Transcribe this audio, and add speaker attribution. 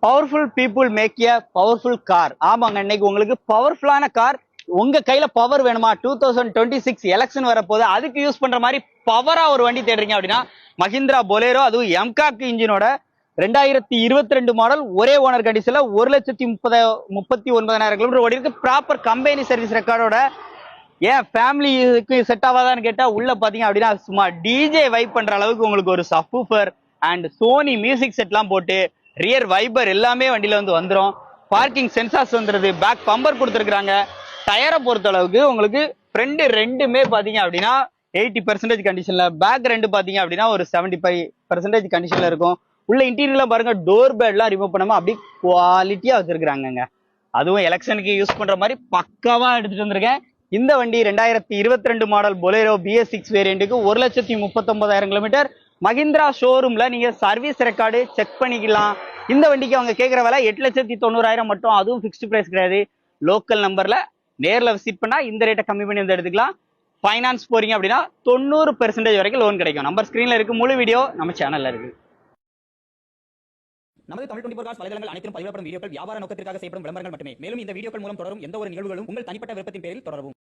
Speaker 1: Powerful people make a powerful car. ஆமாங்க, இன்னைக்கு உங்களுக்கு பவர்ஃபுல்லான கார் உங்க கையில பவர் வேணுமா? 2026 எலெக்ஷன் வரப்போது, அதுக்கு யூஸ் பண்ற மாதிரி பவரா ஒரு வண்டி தேடுறீங்க அப்படின்னா மஹிந்திரா பொலேரோ, அதுவும் எம்காக் இன்ஜினோட 2022 மாடல், ஒரே ஓனர் கண்டிஷன்ல 1,39,000 கிலோமீட்டர் ஓடி இருக்கு. ப்ராப்பர் கம்பெனி சர்வீஸ் ரெக்கார்டோட. ஏன் ஃபேமிலிக்கு செட் ஆகாதான்னு கேட்டா உள்ள பாத்தீங்க அப்படின்னா சும்மா டிஜே வைப் பண்ற அளவுக்கு உங்களுக்கு ஒரு சப்வூஃபர் அண்ட் சோனி மியூசிக் செட்லாம் போட்டு ரியர் வைபர் எல்லாமே வண்டியில வந்து வந்துடும். பார்க்கிங் சென்சார்ஸ் வந்துருது. பேக் பம்பர் கொடுத்துருக்காங்க. டயரை பொறுத்த அளவுக்கு உங்களுக்கு ஃப்ரண்ட் ரெண்டுமே பாத்தீங்க அப்படின்னா 80% கண்டிஷன்ல, பேக் ரெண்டு பாத்தீங்க அப்படின்னா ஒரு 75% கண்டிஷன்ல இருக்கும். உள்ள இன்டீரியர்ல பாருங்க, டோர் பேட்லாம் ரிமூவ் பண்ணாம அப்படியே குவாலிட்டியா வச்சிருக்காங்க. அதுவும் எலெக்ஷனுக்கு யூஸ் பண்ற மாதிரி பக்காவா எடுத்துட்டு வந்திருக்கேன். இந்த வண்டி 2022 மாடல் பொலேரோ BS6 வேரியண்ட்டுக்கு 1,39,000 கிலோமீட்டர் மஹிந்திரா ஷோரூம்ல நீங்க சர்வீஸ் ரெக்கார்டு செக் பண்ணிக்கலாம். இந்த வண்டிக்கு அவங்க கேட்கிற விலை 8,90,000 மட்டும். அதுவும் ஃபிக்ஸ்டு பிரைஸ் கிடையாது. லோக்கல் நம்பர்ல நேரில் விசிட் பண்ணா இந்த ரேட்டை கம்மி பண்ணி வந்து எடுத்துக்கலாம். ஃபைனான்ஸ் போறீங்க அப்படின்னா 90% வரைக்கும் லோன் கிடைக்கும். நம்பர் ஸ்கிரீன்ல இருக்கு. முழு வீடியோ நம்ம சேனல்ல இருக்கு.
Speaker 2: நமது தமிழ் 24 காஸ் வலைதளங்கள் அனைத்தும் பதிவிடப்படும் வீடியோக்கள் வியாபார நோக்கத்திற்காக செய்யப்படும் விளம்பரங்கள் மட்டுமே. மேலும் இந்த வீடியோக்கள் மூலம் தொடரும் எந்த ஒரு நிகழ்வுகளும் உங்கள் தனிப்பட்ட விருப்பத்தின் பேரில் தொடரவும்.